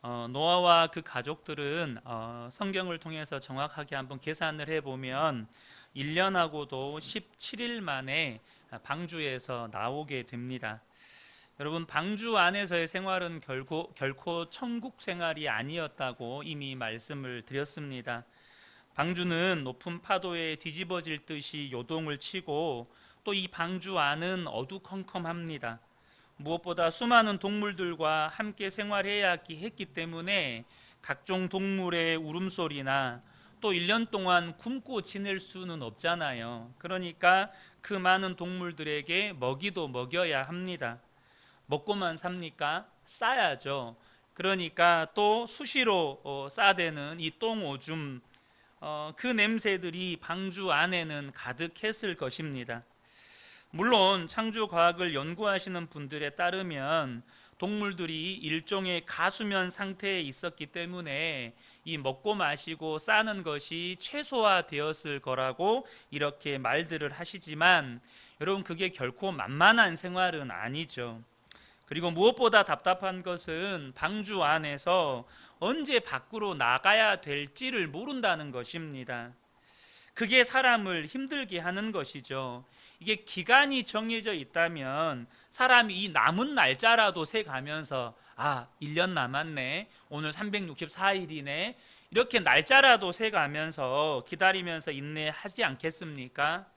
노아와 그 가족들은 성경을 통해서 정확하게 한번 계산을 해보면 1년하고도 17일 만에 방주에서 나오게 됩니다. 여러분, 방주 안에서의 생활은 결코 천국 생활이 아니었다고 이미 말씀을 드렸습니다. 방주는 높은 파도에 뒤집어질 듯이 요동을 치고 또 이 방주 안은 어두컴컴합니다. 무엇보다 수많은 동물들과 함께 생활해야 했기 때문에 각종 동물의 울음소리나 또 1년 동안 굶고 지낼 수는 없잖아요. 그러니까 그 많은 동물들에게 먹이도 먹여야 합니다. 먹고만 삽니까? 싸야죠. 그러니까 또 수시로 싸대는 이 똥오줌, 그 냄새들이 방주 안에는 가득했을 것입니다. 물론 창조과학을 연구하시는 분들에 따르면 동물들이 일종의 가수면 상태에 있었기 때문에 이 먹고 마시고 싸는 것이 최소화되었을 거라고 이렇게 말들을 하시지만, 여러분, 그게 결코 만만한 생활은 아니죠. 그리고 무엇보다 답답한 것은 방주 안에서 언제 밖으로 나가야 될지를 모른다는 것입니다. 그게 사람을 힘들게 하는 것이죠. 이게 기간이 정해져 있다면 사람이 이 남은 날짜라도 세가면서 1년 남았네, 오늘 364일이네, 이렇게 날짜라도 세가면서 기다리면서 인내하지 않겠습니까?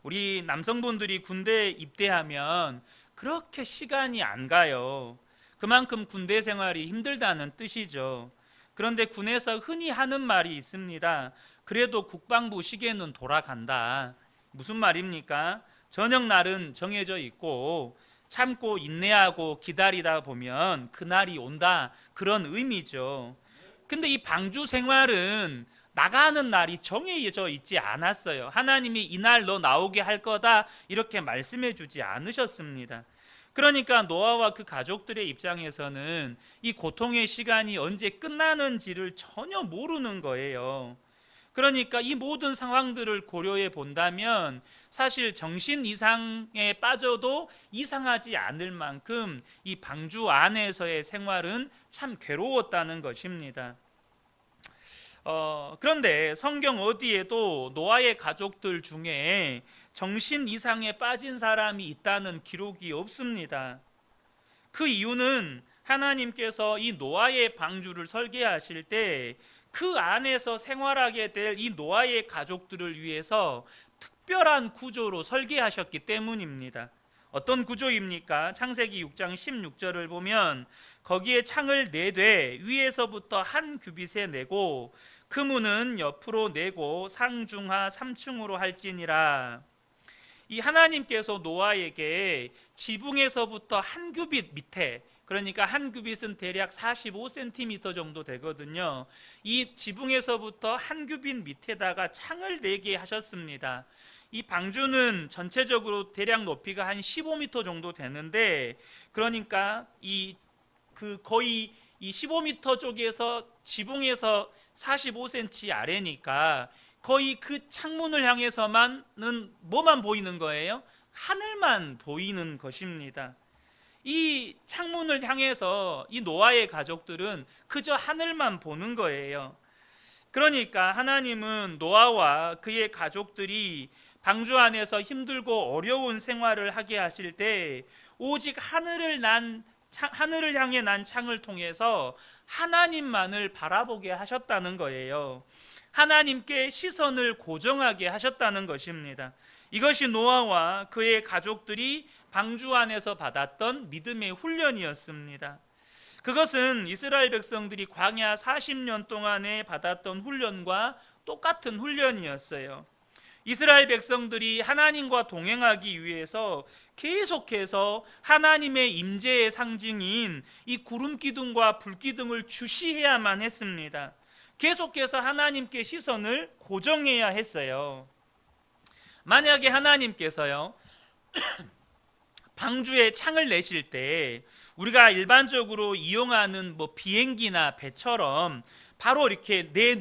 우리 남성분들이 군대에 입대하면 그렇게 시간이 안 가요. 그만큼 군대 생활이 힘들다는 뜻이죠. 그런데 군에서 흔히 하는 말이 있습니다. 그래도 국방부 시계는 돌아간다. 무슨 말입니까? 저녁 날은 정해져 있고 참고 인내하고 기다리다 보면 그날이 온다, 그런 의미죠. 근데 이 방주 생활은 나가는 날이 정해져 있지 않았어요. 하나님이 이날 너 나오게 할 거다 이렇게 말씀해 주지 않으셨습니다. 그러니까 노아와 그 가족들의 입장에서는 이 고통의 시간이 언제 끝나는지를 전혀 모르는 거예요. 그러니까 이 모든 상황들을 고려해 본다면 사실 정신 이상에 빠져도 이상하지 않을 만큼 이 방주 안에서의 생활은 참 괴로웠다는 것입니다. 그런데 성경 어디에도 노아의 가족들 중에 정신 이상에 빠진 사람이 있다는 기록이 없습니다. 그 이유는 하나님께서 이 노아의 방주를 설계하실 때 그 안에서 생활하게 될 이 노아의 가족들을 위해서 특별한 구조로 설계하셨기 때문입니다. 어떤 구조입니까? 창세기 6장 16절을 보면 거기에 창을 내되 위에서부터 한 규빗에 내고 그 문은 옆으로 내고 상중하 3층으로 할지니라. 이 하나님께서 노아에게 지붕에서부터 한 규빗 밑에, 그러니까 한 규빗은 대략 45cm 정도 되거든요. 이 지붕에서부터 한 규빗 밑에다가 창을 내게 하셨습니다. 이 방주는 전체적으로 대략 높이가 한 15m 정도 되는데, 그러니까 거의 이 15m 쪽에서 지붕에서 45cm 아래니까 거의 그 창문을 향해서만은 뭐만 보이는 거예요? 하늘만 보이는 것입니다. 이 창문을 향해서 이 노아의 가족들은 그저 하늘만 보는 거예요. 그러니까 하나님은 노아와 그의 가족들이 방주 안에서 힘들고 어려운 생활을 하게 하실 때 오직 하늘을 향해 난 창을 통해서 하나님만을 바라보게 하셨다는 거예요. 하나님께 시선을 고정하게 하셨다는 것입니다. 이것이 노아와 그의 가족들이 방주 안에서 받았던 믿음의 훈련이었습니다. 그것은 이스라엘 백성들이 광야 40년 동안에 받았던 훈련과 똑같은 훈련이었어요. 이스라엘 백성들이 하나님과 동행하기 위해서 계속해서 하나님의 임재의 상징인 이 구름 기둥과 불 기둥을 주시해야만 했습니다. 계속해서 하나님께 시선을 고정해야 했어요. 만약에 하나님께서요 방주에 창을 내실 때 우리가 일반적으로 이용하는 비행기나 배처럼 바로 이렇게 내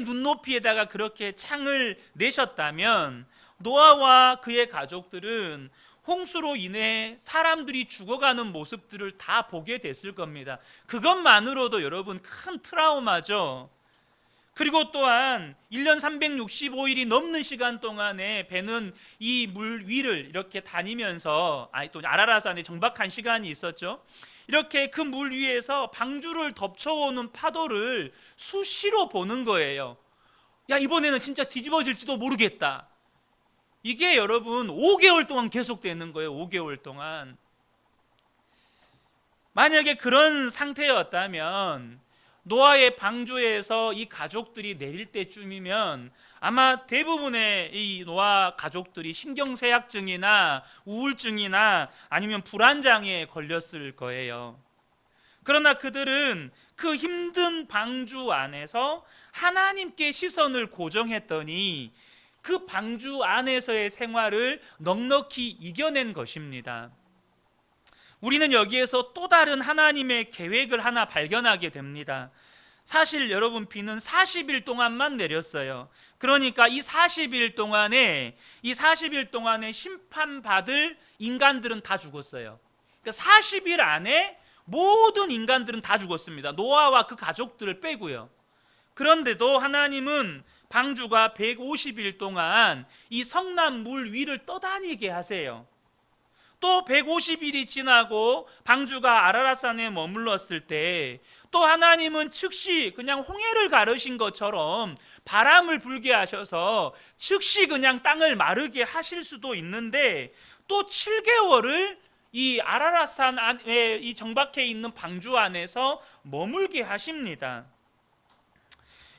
눈높이에다가 그렇게 창을 내셨다면 노아와 그의 가족들은 홍수로 인해 사람들이 죽어가는 모습들을 다 보게 됐을 겁니다. 그것만으로도 여러분 큰 트라우마죠. 그리고 또한 1년 365일이 넘는 시간 동안에 배는 이 물 위를 이렇게 다니면서, 또 아라라산에 정박한 시간이 있었죠. 이렇게 그 물 위에서 방주를 덮쳐오는 파도를 수시로 보는 거예요. 야, 이번에는 진짜 뒤집어질지도 모르겠다. 이게 여러분 5개월 동안 계속되는 거예요. 5개월 동안. 만약에 그런 상태였다면 노아의 방주에서 이 가족들이 내릴 때쯤이면 아마 대부분의 이 노아 가족들이 신경쇠약증이나 우울증이나 아니면 불안장애에 걸렸을 거예요. 그러나 그들은 그 힘든 방주 안에서 하나님께 시선을 고정했더니 그 방주 안에서의 생활을 넉넉히 이겨낸 것입니다. 우리는 여기에서 또 다른 하나님의 계획을 하나 발견하게 됩니다. 사실 여러분, 비는 40일 동안만 내렸어요. 그러니까 이 40일 동안에 심판받을 인간들은 다 죽었어요. 그러니까 40일 안에 모든 인간들은 다 죽었습니다. 노아와 그 가족들을 빼고요. 그런데도 하나님은 방주가 150일 동안 이 성난 물 위를 떠다니게 하세요. 또 150일이 지나고 방주가 아라랏산에 머물렀을 때 또 하나님은 즉시 그냥 홍해를 가르신 것처럼 바람을 불게 하셔서 즉시 그냥 땅을 마르게 하실 수도 있는데, 또 7개월을 이 아라랏산 안에 이 정박해 있는 방주 안에서 머물게 하십니다.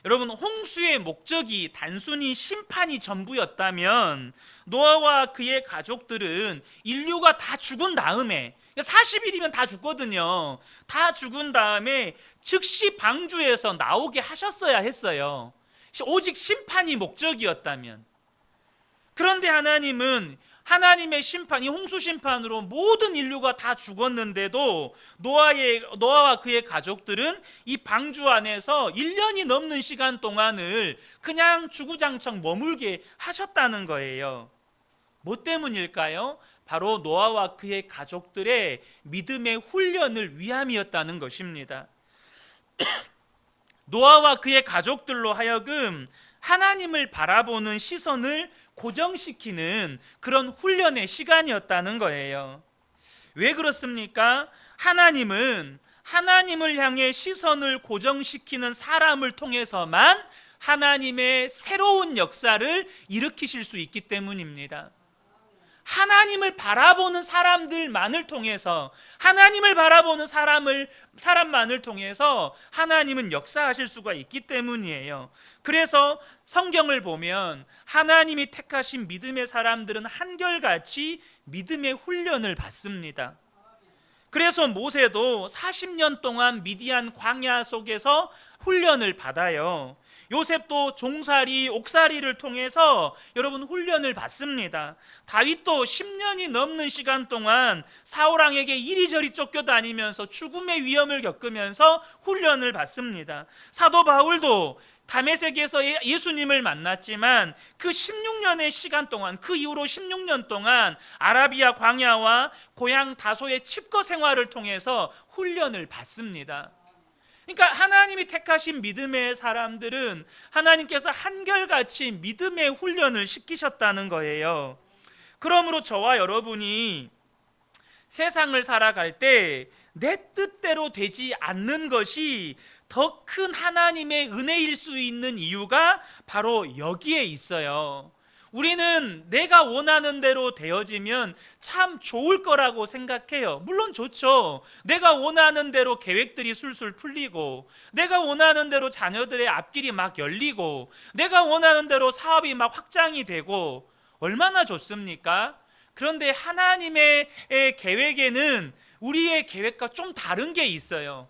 여러분, 홍수의 목적이 단순히 심판이 전부였다면 노아와 그의 가족들은 인류가 다 죽은 다음에, 40일이면 다 죽거든요. 다 죽은 다음에 즉시 방주에서 나오게 하셨어야 했어요. 오직 심판이 목적이었다면. 그런데 하나님은 하나님의 심판이 홍수 심판으로 모든 인류가 다 죽었는데도 노아와 그의 가족들은 이 방주 안에서 1년이 넘는 시간 동안을 그냥 주구장창 머물게 하셨다는 거예요. 뭐 때문일까요? 바로 노아와 그의 가족들의 믿음의 훈련을 위함이었다는 것입니다. 노아와 그의 가족들로 하여금 하나님을 바라보는 시선을 고정시키는 그런 훈련의 시간이었다는 거예요. 왜 그렇습니까? 하나님은 하나님을 향해 시선을 고정시키는 사람을 통해서만 하나님의 새로운 역사를 일으키실 수 있기 때문입니다. 하나님을 바라보는 사람들만을 통해서, 하나님을 바라보는 사람만을 통해서 하나님은 역사하실 수가 있기 때문이에요. 그래서 성경을 보면 하나님이 택하신 믿음의 사람들은 한결같이 믿음의 훈련을 받습니다. 그래서 모세도 40년 동안 미디안 광야 속에서 훈련을 받아요. 요셉도 종살이, 옥살이를 통해서 여러분 훈련을 받습니다. 다윗도 10년이 넘는 시간 동안 사울왕에게 이리저리 쫓겨다니면서 죽음의 위험을 겪으면서 훈련을 받습니다. 사도 바울도 다메섹에서 예수님을 만났지만 그 16년의 시간 동안, 그 이후로 16년 동안 아라비아 광야와 고향 다소의 칩거 생활을 통해서 훈련을 받습니다. 그러니까 하나님이 택하신 믿음의 사람들은 하나님께서 한결같이 믿음의 훈련을 시키셨다는 거예요. 그러므로 저와 여러분이 세상을 살아갈 때 내 뜻대로 되지 않는 것이 더 큰 하나님의 은혜일 수 있는 이유가 바로 여기에 있어요. 우리는 내가 원하는 대로 되어지면 참 좋을 거라고 생각해요. 물론 좋죠. 내가 원하는 대로 계획들이 술술 풀리고, 내가 원하는 대로 자녀들의 앞길이 막 열리고, 내가 원하는 대로 사업이 막 확장이 되고, 얼마나 좋습니까? 그런데 하나님의 계획에는 우리의 계획과 좀 다른 게 있어요.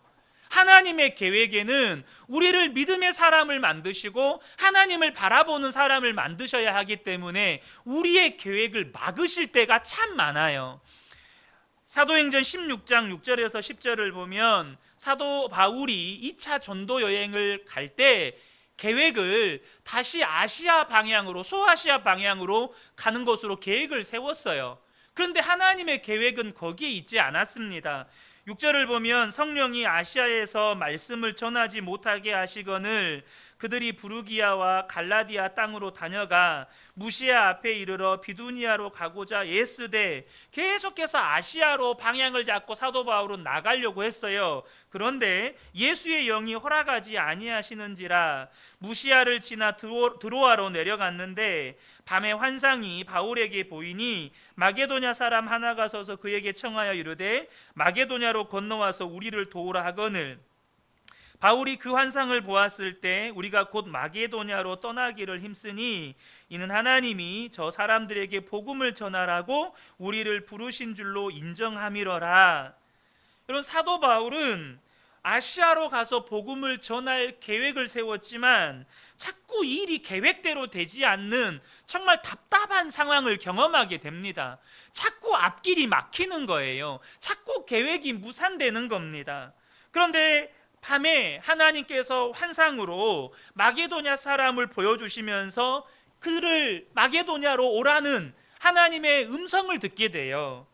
하나님의 계획에는 우리를 믿음의 사람을 만드시고 하나님을 바라보는 사람을 만드셔야 하기 때문에 우리의 계획을 막으실 때가 참 많아요. 사도행전 16장 6절에서 10절을 보면 사도 바울이 2차 전도 여행을 갈 때 계획을 다시 아시아 방향으로, 소아시아 방향으로 가는 것으로 계획을 세웠어요. 그런데 하나님의 계획은 거기에 있지 않았습니다. 6절을 보면 성령이 아시아에서 말씀을 전하지 못하게 하시거늘 그들이 부르기아와 갈라디아 땅으로 다녀가 무시아 앞에 이르러 비두니아로 가고자 애쓰되 계속해서 아시아로 방향을 잡고 사도 바울은 나가려고 했어요. 그런데 예수의 영이 허락하지 아니하시는지라 무시아를 지나 드로아로 내려갔는데 밤에 환상이 바울에게 보이니 마게도냐 사람 하나가 서서 그에게 청하여 이르되 마게도냐로 건너와서 우리를 도우라 하거늘 바울이 그 환상을 보았을 때 우리가 곧 마게도냐로 떠나기를 힘쓰니 이는 하나님이 저 사람들에게 복음을 전하라고 우리를 부르신 줄로 인정함이러라. 여러분, 사도 바울은 아시아로 가서 복음을 전할 계획을 세웠지만 자꾸 일이 계획대로 되지 않는 정말 답답한 상황을 경험하게 됩니다. 자꾸 앞길이 막히는 거예요. 자꾸 계획이 무산되는 겁니다. 그런데 밤에 하나님께서 환상으로 마게도냐 사람을 보여주시면서 그를 마게도냐로 오라는 하나님의 음성을 듣게 돼요.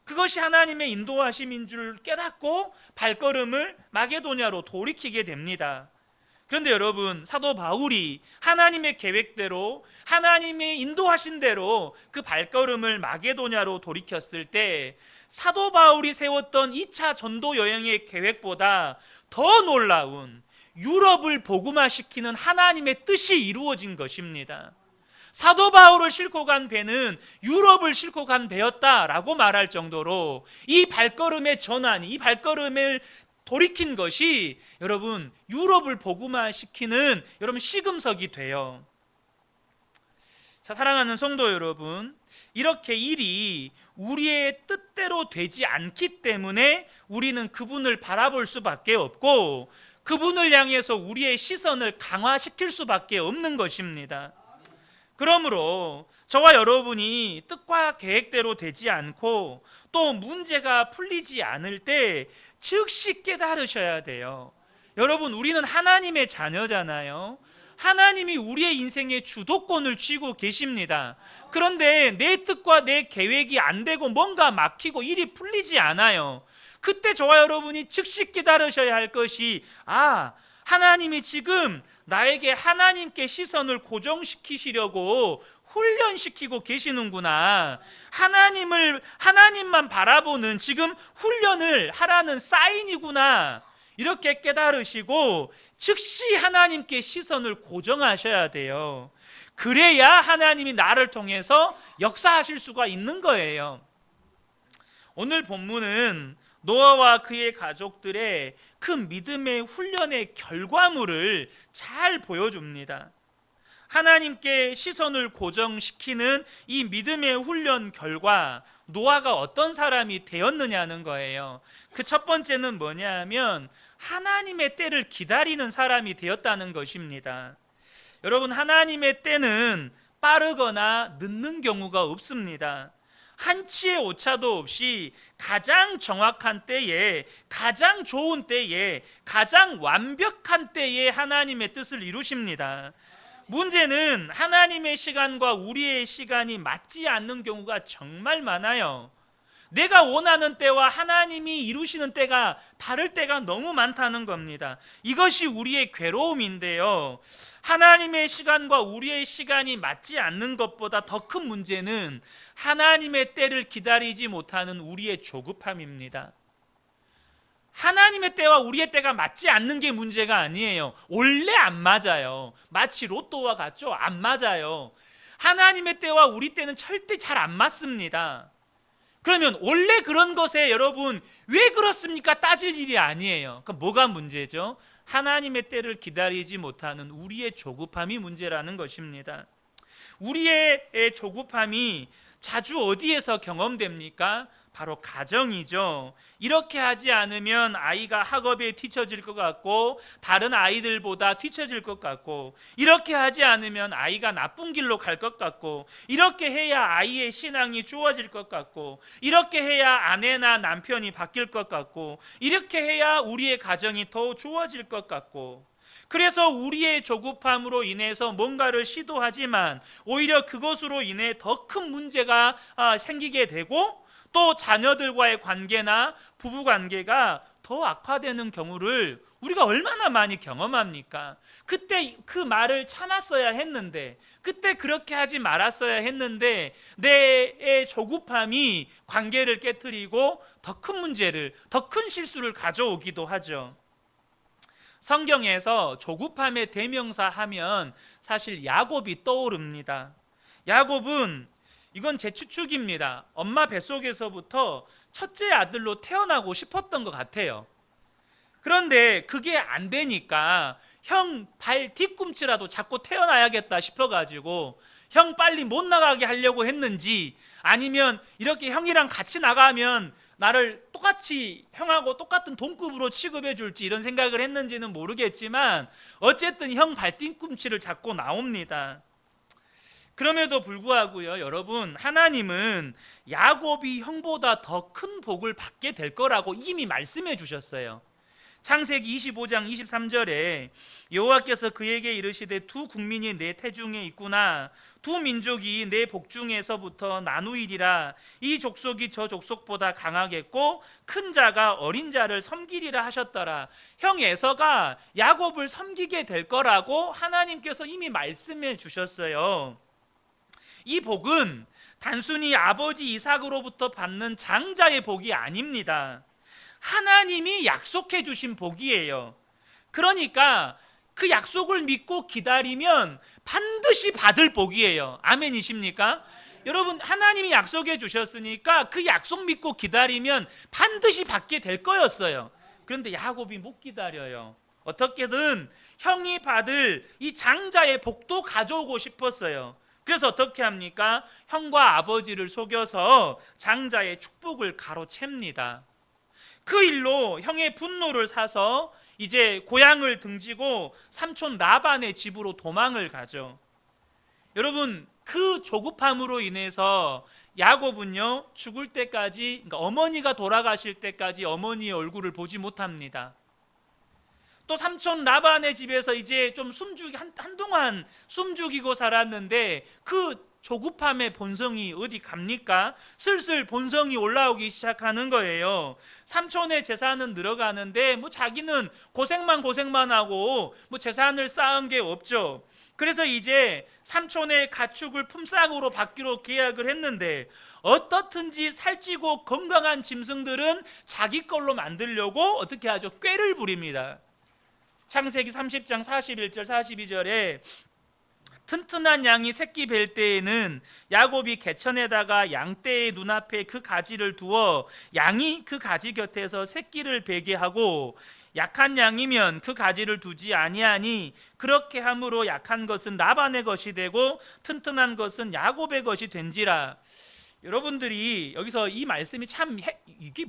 그것이 하나님의 인도하심인 줄 깨닫고 발걸음을 마게도냐로 돌이키게 됩니다. 그런데 여러분, 사도 바울이 하나님의 계획대로 하나님의 인도하신 대로 그 발걸음을 마게도냐로 돌이켰을 때 사도 바울이 세웠던 2차 전도 여행의 계획보다 더 놀라운 유럽을 복음화시키는 하나님의 뜻이 이루어진 것입니다. 사도 바울을 싣고 간 배는 유럽을 싣고 간 배였다라고 말할 정도로 이 발걸음의 전환, 이 발걸음을 돌이킨 것이 여러분 유럽을 복음화시키는 여러분 시금석이 돼요. 자, 사랑하는 성도 여러분, 이렇게 일이 우리의 뜻대로 되지 않기 때문에 우리는 그분을 바라볼 수밖에 없고 그분을 향해서 우리의 시선을 강화시킬 수밖에 없는 것입니다. 그러므로 저와 여러분이 뜻과 계획대로 되지 않고 또 문제가 풀리지 않을 때 즉시 깨달으셔야 돼요. 여러분, 우리는 하나님의 자녀잖아요. 하나님이 우리의 인생의 주도권을 쥐고 계십니다. 그런데 내 뜻과 내 계획이 안 되고 뭔가 막히고 일이 풀리지 않아요. 그때 저와 여러분이 즉시 깨달으셔야 할 것이 하나님이 지금 나에게 하나님께 시선을 고정시키시려고 훈련시키고 계시는구나. 하나님만 바라보는 지금 훈련을 하라는 사인이구나. 이렇게 깨달으시고 즉시 하나님께 시선을 고정하셔야 돼요. 그래야 하나님이 나를 통해서 역사하실 수가 있는 거예요. 오늘 본문은 노아와 그의 가족들의 그 믿음의 훈련의 결과물을 잘 보여줍니다. 하나님께 시선을 고정시키는 이 믿음의 훈련 결과 노아가 어떤 사람이 되었느냐는 거예요. 그 첫 번째는 뭐냐면 하나님의 때를 기다리는 사람이 되었다는 것입니다. 여러분, 하나님의 때는 빠르거나 늦는 경우가 없습니다. 한치의 오차도 없이 가장 정확한 때에, 가장 좋은 때에, 가장 완벽한 때에 하나님의 뜻을 이루십니다. 문제는 하나님의 시간과 우리의 시간이 맞지 않는 경우가 정말 많아요. 내가 원하는 때와 하나님이 이루시는 때가 다를 때가 너무 많다는 겁니다. 이것이 우리의 괴로움인데요. 하나님의 시간과 우리의 시간이 맞지 않는 것보다 더 큰 문제는 하나님의 때를 기다리지 못하는 우리의 조급함입니다. 하나님의 때와 우리의 때가 맞지 않는 게 문제가 아니에요. 원래 안 맞아요. 마치 로또와 같죠? 안 맞아요. 하나님의 때와 우리 때는 절대 잘 안 맞습니다. 그러면 원래 그런 것에 여러분 왜 그렇습니까? 따질 일이 아니에요. 그럼 뭐가 문제죠? 하나님의 때를 기다리지 못하는 우리의 조급함이 문제라는 것입니다. 우리의 조급함이 자주 어디에서 경험됩니까? 바로 가정이죠. 이렇게 하지 않으면 아이가 학업에 뒤처질 것 같고 다른 아이들보다 뒤처질 것 같고, 이렇게 하지 않으면 아이가 나쁜 길로 갈 것 같고, 이렇게 해야 아이의 신앙이 좋아질 것 같고, 이렇게 해야 아내나 남편이 바뀔 것 같고, 이렇게 해야 우리의 가정이 더 좋아질 것 같고, 그래서 우리의 조급함으로 인해서 뭔가를 시도하지만 오히려 그것으로 인해 더 큰 문제가 생기게 되고, 또 자녀들과의 관계나 부부 관계가 더 악화되는 경우를 우리가 얼마나 많이 경험합니까? 그때 그 말을 참았어야 했는데, 그때 그렇게 하지 말았어야 했는데, 내 조급함이 관계를 깨트리고 더 큰 문제를, 더 큰 실수를 가져오기도 하죠. 성경에서 조급함의 대명사 하면 사실 야곱이 떠오릅니다. 야곱은, 이건 제 추측입니다, 엄마 뱃속에서부터 첫째 아들로 태어나고 싶었던 것 같아요. 그런데 그게 안 되니까 형 발 뒤꿈치라도 잡고 태어나야겠다 싶어가지고 형 빨리 못 나가게 하려고 했는지, 아니면 이렇게 형이랑 같이 나가면 나를 똑같이 형하고 똑같은 동급으로 취급해 줄지 이런 생각을 했는지는 모르겠지만 어쨌든 형 발뒤꿈치를 잡고 나옵니다. 그럼에도 불구하고요, 여러분, 하나님은 야곱이 형보다 더 큰 복을 받게 될 거라고 이미 말씀해 주셨어요. 창세기 25장 23절에 여호와께서 그에게 이르시되 두 국민이 내 태중에 있구나, 두 민족이 내 복중에서부터 나누이리라. 이 족속이 저 족속보다 강하겠고 큰 자가 어린 자를 섬기리라 하셨더라. 형 에서가 야곱을 섬기게 될 거라고 하나님께서 이미 말씀해 주셨어요. 이 복은 단순히 아버지 이삭으로부터 받는 장자의 복이 아닙니다. 하나님이 약속해 주신 복이에요. 그러니까 그 약속을 믿고 기다리면 반드시 받을 복이에요. 아멘이십니까? 여러분, 하나님이 약속해 주셨으니까 그 약속 믿고 기다리면 반드시 받게 될 거였어요. 그런데 야곱이 못 기다려요. 어떻게든 형이 받을 이 장자의 복도 가져오고 싶었어요. 그래서 어떻게 합니까? 형과 아버지를 속여서 장자의 축복을 가로챕니다. 그 일로 형의 분노를 사서 이제 고향을 등지고 삼촌 라반의 집으로 도망을 가죠. 여러분, 그 조급함으로 인해서 야곱은요, 죽을 때까지, 그러니까 어머니가 돌아가실 때까지 어머니의 얼굴을 보지 못합니다. 또 삼촌 라반의 집에서 이제 좀 한동안 숨죽이고 살았는데 그 조급함의 본성이 어디 갑니까? 슬슬 본성이 올라오기 시작하는 거예요. 삼촌의 재산은 늘어가는데 자기는 고생만 하고 재산을 쌓은 게 없죠. 그래서 이제 삼촌의 가축을 품삯으로 받기로 계약을 했는데 어떻든지 살찌고 건강한 짐승들은 자기 걸로 만들려고 어떻게 하죠? 꾀를 부립니다. 창세기 30장 41절 42절에 튼튼한 양이 새끼 뵐 때에는 야곱이 개천에다가 양떼의 눈앞에 그 가지를 두어 양이 그 가지 곁에서 새끼를 베게 하고, 약한 양이면 그 가지를 두지 아니하니 그렇게 함으로 약한 것은 라반의 것이 되고 튼튼한 것은 야곱의 것이 된지라. 여러분들이 여기서 이 말씀이 참 이게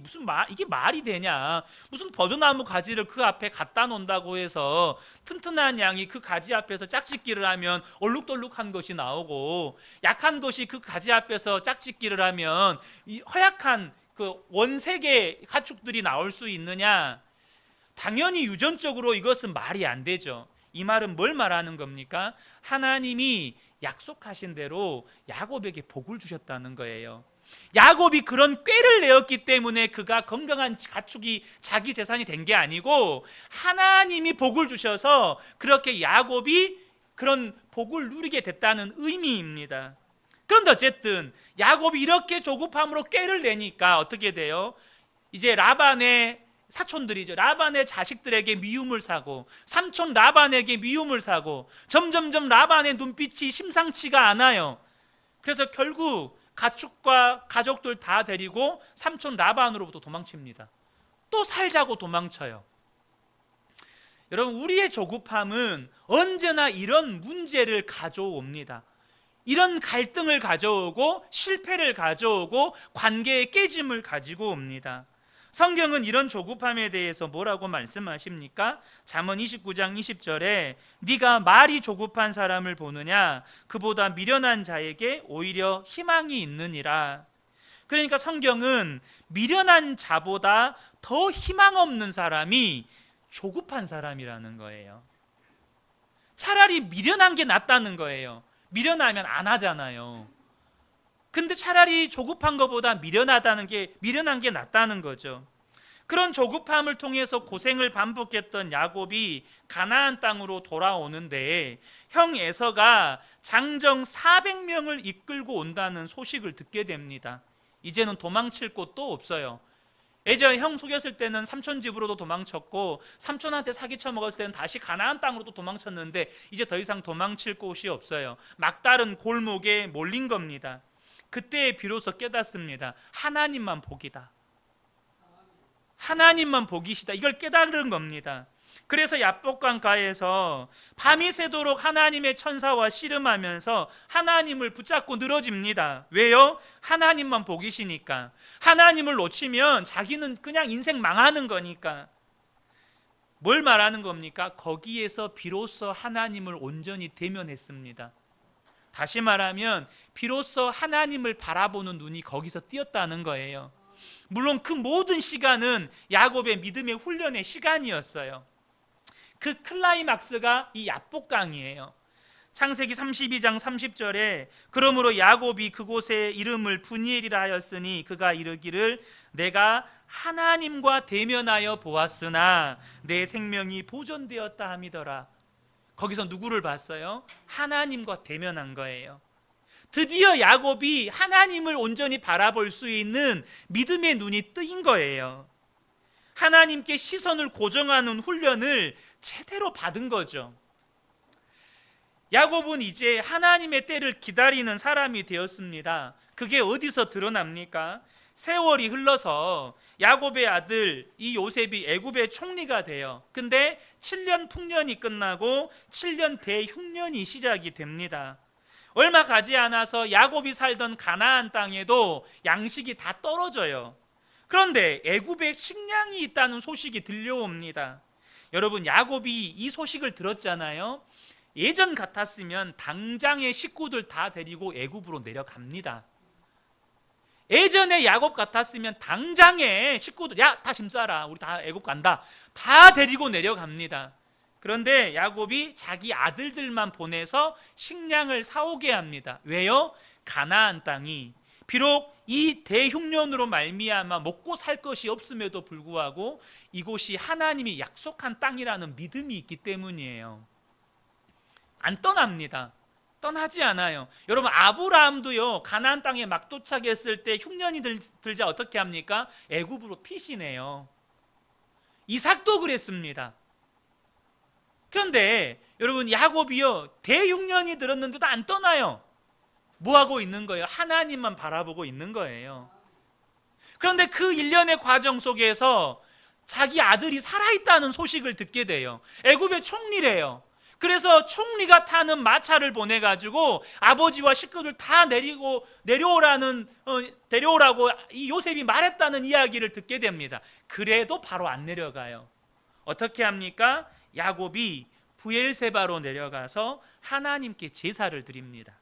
이게 말이 되냐? 무슨 버드나무 가지를 그 앞에 갖다 놓는다고 해서 튼튼한 양이 그 가지 앞에서 짝짓기를 하면 얼룩덜룩한 것이 나오고, 약한 것이 그 가지 앞에서 짝짓기를 하면 이 허약한 그 원색의 가축들이 나올 수 있느냐? 당연히 유전적으로 이것은 말이 안 되죠. 이 말은 뭘 말하는 겁니까? 하나님이 약속하신 대로 야곱에게 복을 주셨다는 거예요. 야곱이 그런 꾀를 내었기 때문에 그가 건강한 가축이 자기 재산이 된 게 아니고 하나님이 복을 주셔서 그렇게 야곱이 그런 복을 누리게 됐다는 의미입니다. 그런데 어쨌든 야곱이 이렇게 조급함으로 꾀를 내니까 어떻게 돼요? 이제 라반의 사촌들이죠. 라반의 자식들에게 미움을 사고 삼촌 라반에게 미움을 사고 점점점 라반의 눈빛이 심상치가 않아요. 그래서 결국 가축과 가족들 다 데리고 삼촌 라반으로부터 도망칩니다. 또 살자고 도망쳐요. 여러분, 우리의 조급함은 언제나 이런 문제를 가져옵니다. 이런 갈등을 가져오고 실패를 가져오고 관계의 깨짐을 가지고 옵니다. 성경은 이런 조급함에 대해서 뭐라고 말씀하십니까? 잠언 29장 20절에 네가 말이 조급한 사람을 보느냐? 그보다 미련한 자에게 오히려 희망이 있느니라. 그러니까 성경은 미련한 자보다 더 희망 없는 사람이 조급한 사람이라는 거예요. 차라리 미련한 게 낫다는 거예요. 미련하면 안 하잖아요. 근데 차라리 조급한 것보다 미련한 게 낫다는 거죠. 그런 조급함을 통해서 고생을 반복했던 야곱이 가나안 땅으로 돌아오는데 형 에서가 장정 400명을 이끌고 온다는 소식을 듣게 됩니다. 이제는 도망칠 곳도 없어요. 예전에 형 속였을 때는 삼촌 집으로도 도망쳤고 삼촌한테 사기쳐 먹었을 때는 다시 가나안 땅으로도 도망쳤는데 이제 더 이상 도망칠 곳이 없어요. 막다른 골목에 몰린 겁니다. 그때 비로소 깨닫습니다. 하나님만 복이다. 하나님만 복이시다. 이걸 깨달은 겁니다. 그래서 야복강가에서 밤이 새도록 하나님의 천사와 씨름하면서 하나님을 붙잡고 늘어집니다. 왜요? 하나님만 복이시니까. 하나님을 놓치면 자기는 그냥 인생 망하는 거니까. 뭘 말하는 겁니까? 거기에서 비로소 하나님을 온전히 대면했습니다. 다시 말하면 비로소 하나님을 바라보는 눈이 거기서 띄었다는 거예요. 물론 그 모든 시간은 야곱의 믿음의 훈련의 시간이었어요. 그 클라이막스가 이 야복강이에요. 창세기 32장 30절에 그러므로 야곱이 그곳의 이름을 브니엘이라 하였으니 그가 이르기를 내가 하나님과 대면하여 보았으나 내 생명이 보존되었다 함이더라. 거기서 누구를 봤어요? 하나님과 대면한 거예요. 드디어 야곱이 하나님을 온전히 바라볼 수 있는 믿음의 눈이 뜨인 거예요. 하나님께 시선을 고정하는 훈련을 제대로 받은 거죠. 야곱은 이제 하나님의 때를 기다리는 사람이 되었습니다. 그게 어디서 드러납니까? 세월이 흘러서 야곱의 아들 이 요셉이 애굽의 총리가 돼요. 근데 7년 풍년이 끝나고 7년 대흉년이 시작이 됩니다. 얼마 가지 않아서 야곱이 살던 가나안 땅에도 양식이 다 떨어져요. 그런데 애굽에 식량이 있다는 소식이 들려옵니다. 여러분, 야곱이 이 소식을 들었잖아요. 예전 같았으면 당장의 식구들 다 데리고 애굽으로 내려갑니다. 예전에 야곱 같았으면 당장에 식구들 야, 다 짐 싸라, 우리 다 애굽 간다, 다 데리고 내려갑니다. 그런데 야곱이 자기 아들들만 보내서 식량을 사오게 합니다. 왜요? 가나안 땅이 비록 이 대흉년으로 말미암아 먹고 살 것이 없음에도 불구하고 이곳이 하나님이 약속한 땅이라는 믿음이 있기 때문이에요. 안 떠납니다. 떠나지 않아요. 여러분, 아브라함도요, 가나안 땅에 막 도착했을 때 흉년이 들자 어떻게 합니까? 애굽으로 피신해요. 이삭도 그랬습니다. 그런데 여러분, 야곱이요, 대흉년이 들었는데도 안 떠나요. 뭐 하고 있는 거예요? 하나님만 바라보고 있는 거예요. 그런데 그 일련의 과정 속에서 자기 아들이 살아있다는 소식을 듣게 돼요. 애굽의 총리래요. 그래서 총리가 타는 마차를 보내가지고 아버지와 식구들 다 데려오라고 이 요셉이 말했다는 이야기를 듣게 됩니다. 그래도 바로 안 내려가요. 어떻게 합니까? 야곱이 브엘세바로 내려가서 하나님께 제사를 드립니다.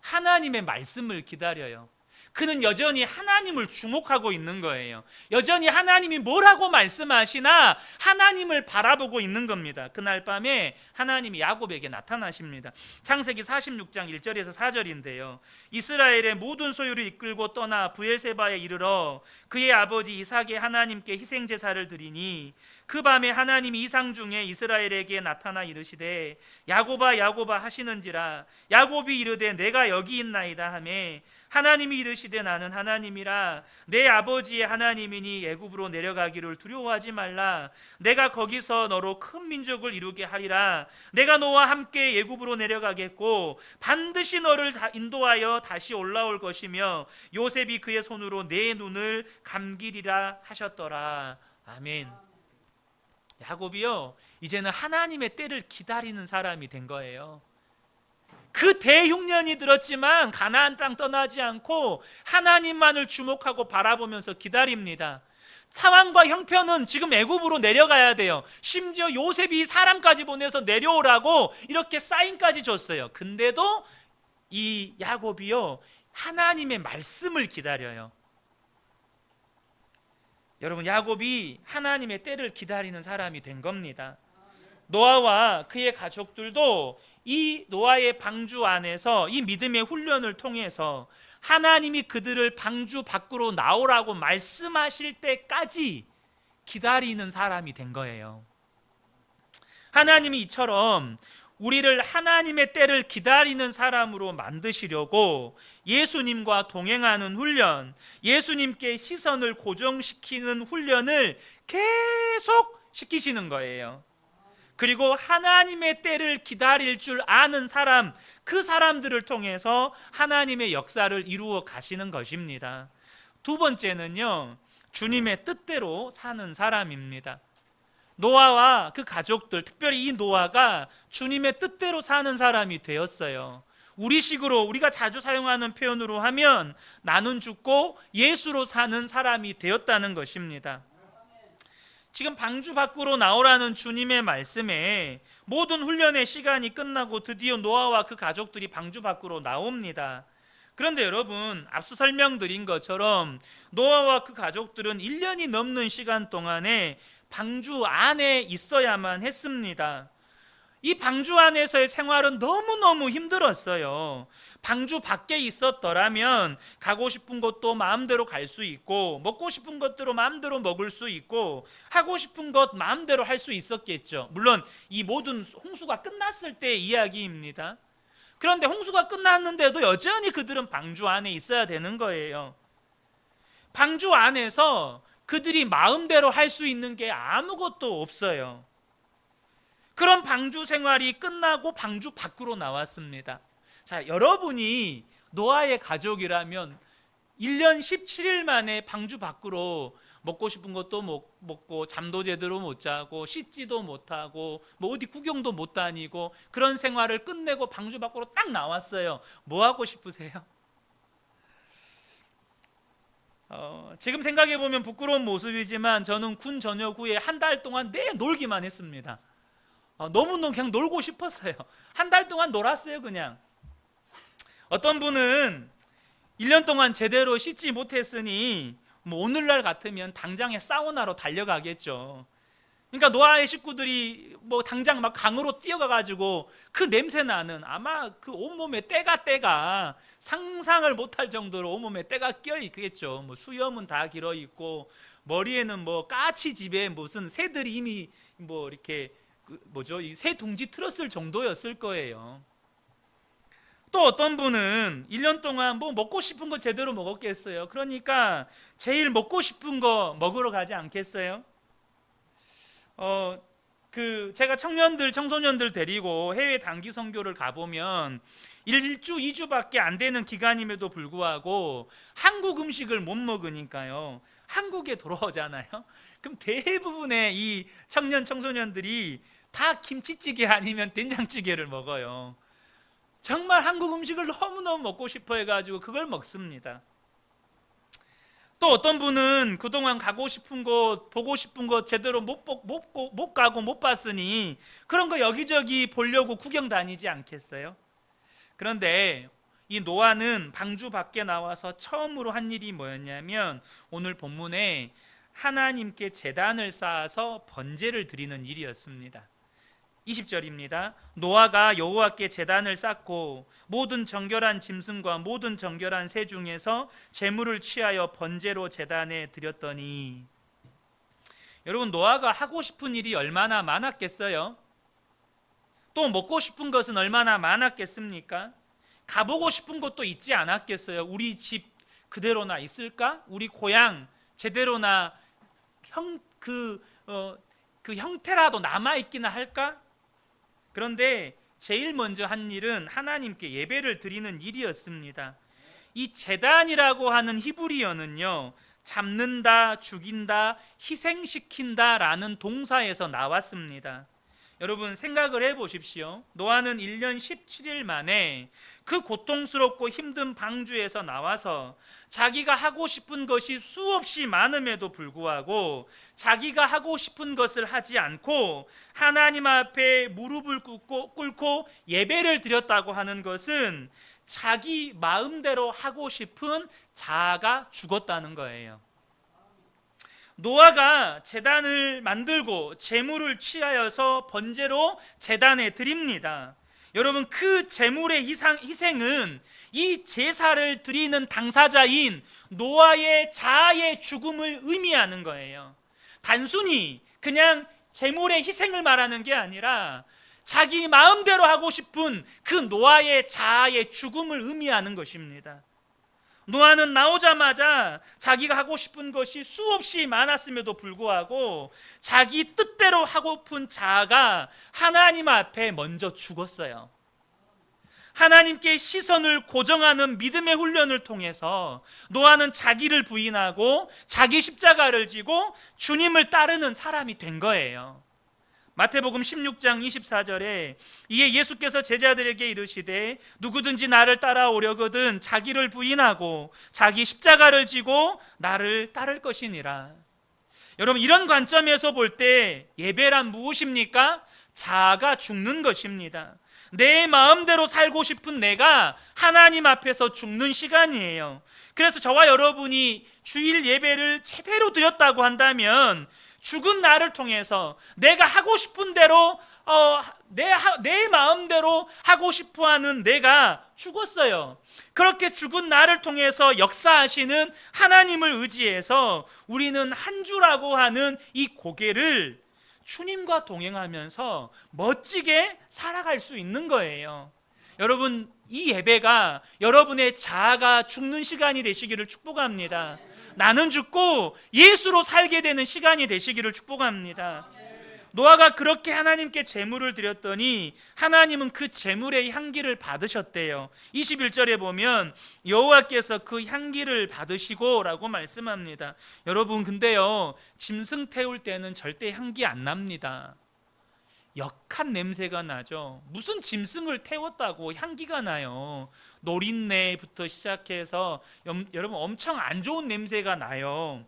하나님의 말씀을 기다려요. 그는 여전히 하나님을 주목하고 있는 거예요. 여전히 하나님이 뭐라고 말씀하시나 하나님을 바라보고 있는 겁니다. 그날 밤에 하나님이 야곱에게 나타나십니다. 창세기 46장 1절에서 4절인데요. 이스라엘의 모든 소유를 이끌고 떠나 브엘세바에 이르러 그의 아버지 이삭의 하나님께 희생제사를 드리니 그 밤에 하나님이 이상 중에 이스라엘에게 나타나 이르시되 야곱아 야곱아 하시는지라. 야곱이 이르되 내가 여기 있나이다 하매 하나님이 이르시되 나는 하나님이라. 내 아버지의 하나님이니 애굽으로 내려가기를 두려워하지 말라. 내가 거기서 너로 큰 민족을 이루게 하리라. 내가 너와 함께 애굽으로 내려가겠고 반드시 너를 인도하여 다시 올라올 것이며 요셉이 그의 손으로 내 눈을 감기리라 하셨더라. 아멘. 야곱이요, 이제는 하나님의 때를 기다리는 사람이 된 거예요. 그 대흉년이 들었지만 가나안 땅 떠나지 않고 하나님만을 주목하고 바라보면서 기다립니다. 상황과 형편은 지금 애굽으로 내려가야 돼요. 심지어 요셉이 사람까지 보내서 내려오라고 이렇게 사인까지 줬어요. 근데도 이 야곱이요, 하나님의 말씀을 기다려요. 여러분, 야곱이 하나님의 때를 기다리는 사람이 된 겁니다. 노아와 그의 가족들도 이 노아의 방주 안에서 이 믿음의 훈련을 통해서 하나님이 그들을 방주 밖으로 나오라고 말씀하실 때까지 기다리는 사람이 된 거예요. 하나님이 이처럼 우리를 하나님의 때를 기다리는 사람으로 만드시려고 예수님과 동행하는 훈련, 예수님께 시선을 고정시키는 훈련을 계속 시키시는 거예요. 그리고 하나님의 때를 기다릴 줄 아는 사람, 그 사람들을 통해서 하나님의 역사를 이루어 가시는 것입니다. 두 번째는요, 주님의 뜻대로 사는 사람입니다. 노아와 그 가족들, 특별히 이 노아가 주님의 뜻대로 사는 사람이 되었어요. 우리식으로, 우리가 자주 사용하는 표현으로 하면 나는 죽고 예수로 사는 사람이 되었다는 것입니다. 지금 방주 밖으로 나오라는 주님의 말씀에 모든 훈련의 시간이 끝나고 드디어 노아와 그 가족들이 방주 밖으로 나옵니다. 그런데 여러분, 앞서 설명드린 것처럼 노아와 그 가족들은 1년이 넘는 시간 동안에 방주 안에 있어야만 했습니다. 이 방주 안에서의 생활은 너무너무 힘들었어요. 방주 밖에 있었더라면 가고 싶은 곳도 마음대로 갈 수 있고, 먹고 싶은 것대로 마음대로 먹을 수 있고, 하고 싶은 것 마음대로 할 수 있었겠죠. 물론 이 모든 홍수가 끝났을 때의 이야기입니다. 그런데 홍수가 끝났는데도 여전히 그들은 방주 안에 있어야 되는 거예요. 방주 안에서 그들이 마음대로 할 수 있는 게 아무것도 없어요. 그런 방주 생활이 끝나고 방주 밖으로 나왔습니다. 자, 여러분이 노아의 가족이라면 1년 17일 만에 방주 밖으로 먹고 싶은 것도 먹고 잠도 제대로 못 자고 씻지도 못하고 뭐 어디 구경도 못 다니고 그런 생활을 끝내고 방주 밖으로 딱 나왔어요. 뭐 하고 싶으세요? 지금 생각해보면 부끄러운 모습이지만 저는 군 전역 후에 한 달 동안 내 놀기만 했습니다. 너무너무 그냥 놀고 싶었어요. 한 달 동안 놀았어요. 그냥 어떤 분은 1년 동안 제대로 씻지 못했으니 뭐 오늘날 같으면 당장에 사우나로 달려가겠죠. 그러니까 노아의 식구들이 뭐 당장 막 강으로 뛰어가가지고 그 냄새 나는, 아마 그 온몸에 때가 상상을 못할 정도로 온몸에 때가 껴 있겠죠. 뭐 수염은 다 길어 있고 머리에는 뭐 까치 집에 무슨 새들이 이미 뭐 이렇게 이 새 둥지 틀었을 정도였을 거예요. 또 어떤 분은 1년 동안 뭐 먹고 싶은 거 제대로 먹었겠어요. 그러니까 제일 먹고 싶은 거 먹으러 가지 않겠어요? 제가 청소년들 데리고 해외 단기 선교를 가보면 1주, 2주밖에 안 되는 기간임에도 불구하고 한국 음식을 못 먹으니까요. 한국에 돌아오잖아요. 그럼 대부분의 이 청소년들이 다 김치찌개 아니면 된장찌개를 먹어요. 정말 한국 음식을 너무너무 먹고 싶어 해가지고 그걸 먹습니다. 또 어떤 분은 그동안 가고 싶은 곳, 보고 싶은 곳 제대로 못 가고 못 봤으니 그런 거 여기저기 보려고 구경 다니지 않겠어요? 그런데 이 노아는 방주 밖에 나와서 처음으로 한 일이 뭐였냐면 오늘 본문에 하나님께 제단을 쌓아서 번제를 드리는 일이었습니다. 20절입니다. 노아가 여호와께 제단을 쌓고 모든 정결한 짐승과 모든 정결한 새 중에서 제물을 취하여 번제로 제단에 드렸더니, 여러분, 노아가 하고 싶은 일이 얼마나 많았겠어요? 또 먹고 싶은 것은 얼마나 많았겠습니까? 가보고 싶은 것도 있지 않았겠어요? 우리 집 그대로나 있을까? 우리 고향 제대로나 그 형태라도 남아있기나 할까? 그런데 제일 먼저 한 일은 하나님께 예배를 드리는 일이었습니다. 이 제단이라고 하는 히브리어는요, 잡는다, 죽인다, 희생시킨다 라는 동사에서 나왔습니다. 여러분 생각을 해보십시오. 노아는 1년 17일 만에 그 고통스럽고 힘든 방주에서 나와서 자기가 하고 싶은 것이 수없이 많음에도 불구하고 자기가 하고 싶은 것을 하지 않고 하나님 앞에 무릎을 꿇고 예배를 드렸다고 하는 것은 자기 마음대로 하고 싶은 자아가 죽었다는 거예요. 노아가 제단을 만들고 제물을 취하여서 번제로 제단에 드립니다. 여러분, 그 제물의 희생은 이 제사를 드리는 당사자인 노아의 자아의 죽음을 의미하는 거예요. 단순히 그냥 제물의 희생을 말하는 게 아니라 자기 마음대로 하고 싶은 그 노아의 자아의 죽음을 의미하는 것입니다. 노아는 나오자마자 자기가 하고 싶은 것이 수없이 많았음에도 불구하고 자기 뜻대로 하고픈 자아가 하나님 앞에 먼저 죽었어요. 하나님께 시선을 고정하는 믿음의 훈련을 통해서 노아는 자기를 부인하고 자기 십자가를 지고 주님을 따르는 사람이 된 거예요. 마태복음 16장 24절에 이에 예수께서 제자들에게 이르시되 누구든지 나를 따라오려거든 자기를 부인하고 자기 십자가를 지고 나를 따를 것이니라. 여러분, 이런 관점에서 볼 때 예배란 무엇입니까? 자아가 죽는 것입니다. 내 마음대로 살고 싶은 내가 하나님 앞에서 죽는 시간이에요. 그래서 저와 여러분이 주일 예배를 제대로 드렸다고 한다면 죽은 나를 통해서 내가 하고 싶은 대로 내 마음대로 하고 싶어하는 내가 죽었어요. 그렇게 죽은 나를 통해서 역사하시는 하나님을 의지해서 우리는 한 주라고 하는 이 고개를 주님과 동행하면서 멋지게 살아갈 수 있는 거예요. 여러분, 이 예배가 여러분의 자아가 죽는 시간이 되시기를 축복합니다. 나는 죽고 예수로 살게 되는 시간이 되시기를 축복합니다. 노아가 그렇게 하나님께 제물을 드렸더니 하나님은 그 제물의 향기를 받으셨대요. 21절에 보면 여호와께서 그 향기를 받으시고 라고 말씀합니다. 여러분, 근데요, 짐승 태울 때는 절대 향기 안 납니다. 역한 냄새가 나죠. 무슨 짐승을 태웠다고 향기가 나요. 노린내부터 시작해서 여러분 엄청 안 좋은 냄새가 나요.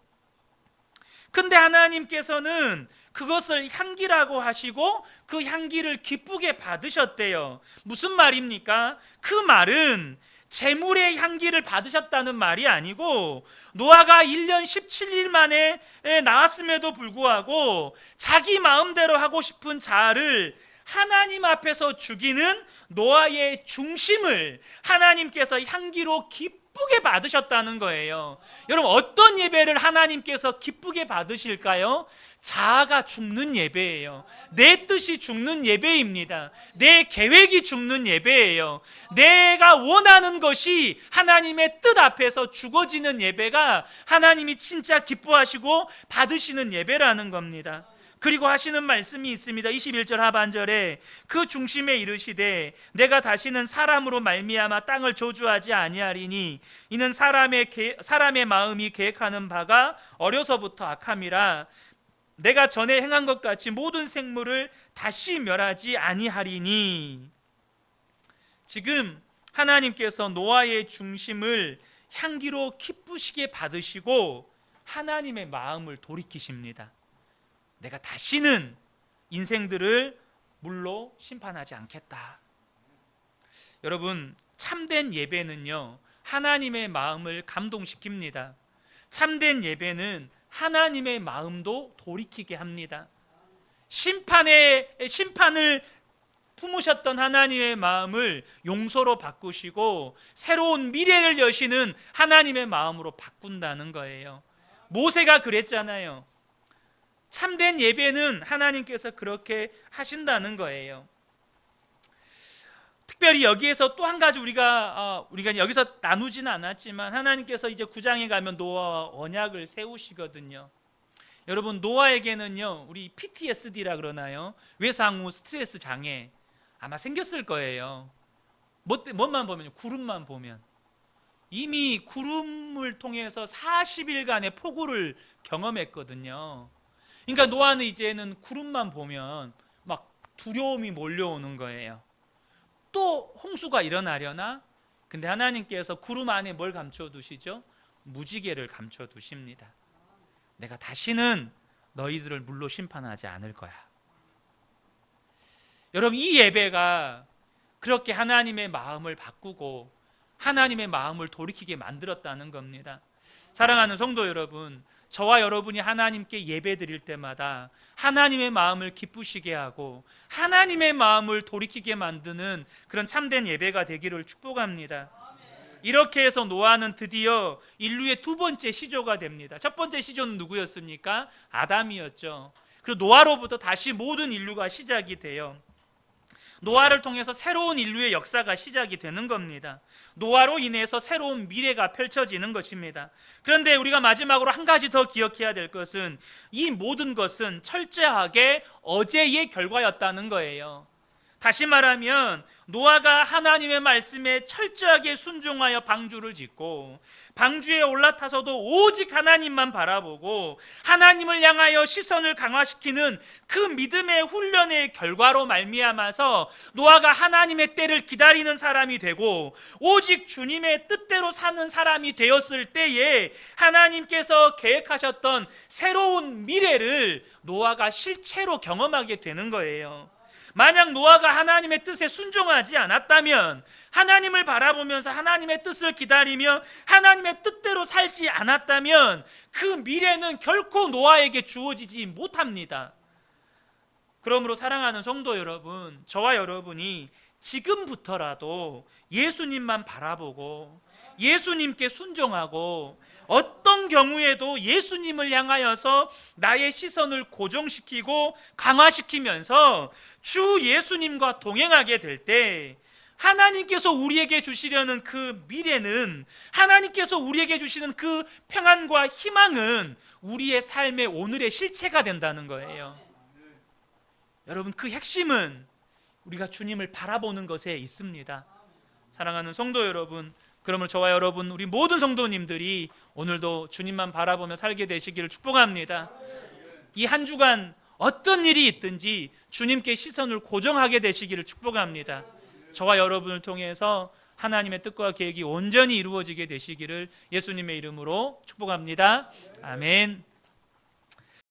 근데 하나님께서는 그것을 향기라고 하시고 그 향기를 기쁘게 받으셨대요. 무슨 말입니까? 그 말은 제물의 향기를 받으셨다는 말이 아니고 노아가 1년 17일 만에 나왔음에도 불구하고 자기 마음대로 하고 싶은 자아를 하나님 앞에서 죽이는 노아의 중심을 하나님께서 향기로 기쁘게 받으셨다는 거예요. 여러분, 어떤 예배를 하나님께서 기쁘게 받으실까요? 자아가 죽는 예배예요. 내 뜻이 죽는 예배입니다. 내 계획이 죽는 예배예요. 내가 원하는 것이 하나님의 뜻 앞에서 죽어지는 예배가 하나님이 진짜 기뻐하시고 받으시는 예배라는 겁니다. 그리고 하시는 말씀이 있습니다. 21절 하반절에 그 중심에 이르시되 내가 다시는 사람으로 말미암아 땅을 저주하지 아니하리니 이는 사람의 마음이 계획하는 바가 어려서부터 악함이라. 내가 전에 행한 것 같이 모든 생물을 다시 멸하지 아니하리니. 지금 하나님께서 노아의 중심을 향기로 기쁘시게 받으시고 하나님의 마음을 돌이키십니다. 내가 다시는 인생들을 물로 심판하지 않겠다. 여러분, 참된 예배는요, 하나님의 마음을 감동시킵니다. 참된 예배는 하나님의 마음도 돌이키게 합니다. 심판을 품으셨던 하나님의 마음을 용서로 바꾸시고 새로운 미래를 여시는 하나님의 마음으로 바꾼다는 거예요. 모세가 그랬잖아요. 참된 예배는 하나님께서 그렇게 하신다는 거예요. 특별히 여기에서 또 한 가지 우리가 여기서 나누지는 않았지만 하나님께서 이제 9장에 가면 노아와 언약을 세우시거든요. 여러분, 노아에게는요, 우리 PTSD라 그러나요? 외상 후 스트레스 장애 아마 생겼을 거예요. 뭐만 보면요, 구름만 보면. 이미 구름을 통해서 40일간의 폭우를 경험했거든요. 그러니까 노아는 이제는 구름만 보면 막 두려움이 몰려오는 거예요. 또 홍수가 일어나려나? 근데 하나님께서 구름 안에 뭘 감춰두시죠? 무지개를 감춰두십니다. 내가 다시는 너희들을 물로 심판하지 않을 거야. 여러분, 이 예배가 그렇게 하나님의 마음을 바꾸고 하나님의 마음을 돌이키게 만들었다는 겁니다. 사랑하는 성도 여러분, 저와 여러분이 하나님께 예배 드릴 때마다 하나님의 마음을 기쁘시게 하고 하나님의 마음을 돌이키게 만드는 그런 참된 예배가 되기를 축복합니다. 이렇게 해서 노아는 드디어 인류의 두 번째 시조가 됩니다. 첫 번째 시조는 누구였습니까? 아담이었죠. 그리고 노아로부터 다시 모든 인류가 시작이 돼요. 노아를 통해서 새로운 인류의 역사가 시작이 되는 겁니다. 노아로 인해서 새로운 미래가 펼쳐지는 것입니다. 그런데 우리가 마지막으로 한 가지 더 기억해야 될 것은 이 모든 것은 철저하게 어제의 결과였다는 거예요. 다시 말하면 노아가 하나님의 말씀에 철저하게 순종하여 방주를 짓고 방주에 올라타서도 오직 하나님만 바라보고 하나님을 향하여 시선을 강화시키는 그 믿음의 훈련의 결과로 말미암아서 노아가 하나님의 때를 기다리는 사람이 되고 오직 주님의 뜻대로 사는 사람이 되었을 때에 하나님께서 계획하셨던 새로운 미래를 노아가 실체로 경험하게 되는 거예요. 만약 노아가 하나님의 뜻에 순종하지 않았다면, 하나님을 바라보면서 하나님의 뜻을 기다리며 하나님의 뜻대로 살지 않았다면 그 미래는 결코 노아에게 주어지지 못합니다. 그러므로 사랑하는 성도 여러분, 저와 여러분이 지금부터라도 예수님만 바라보고 예수님께 순종하고 어떤 경우에도 예수님을 향하여서 나의 시선을 고정시키고 강화시키면서 주 예수님과 동행하게 될 때 하나님께서 우리에게 주시려는 그 미래는, 하나님께서 우리에게 주시는 그 평안과 희망은 우리의 삶의 오늘의 실체가 된다는 거예요. 여러분, 그 핵심은 우리가 주님을 바라보는 것에 있습니다. 사랑하는 성도 여러분, 그러므로 저와 여러분, 우리 모든 성도님들이 오늘도 주님만 바라보며 살게 되시기를 축복합니다. 이 한 주간 어떤 일이 있든지 주님께 시선을 고정하게 되시기를 축복합니다. 저와 여러분을 통해서 하나님의 뜻과 계획이 온전히 이루어지게 되시기를 예수님의 이름으로 축복합니다. 아멘.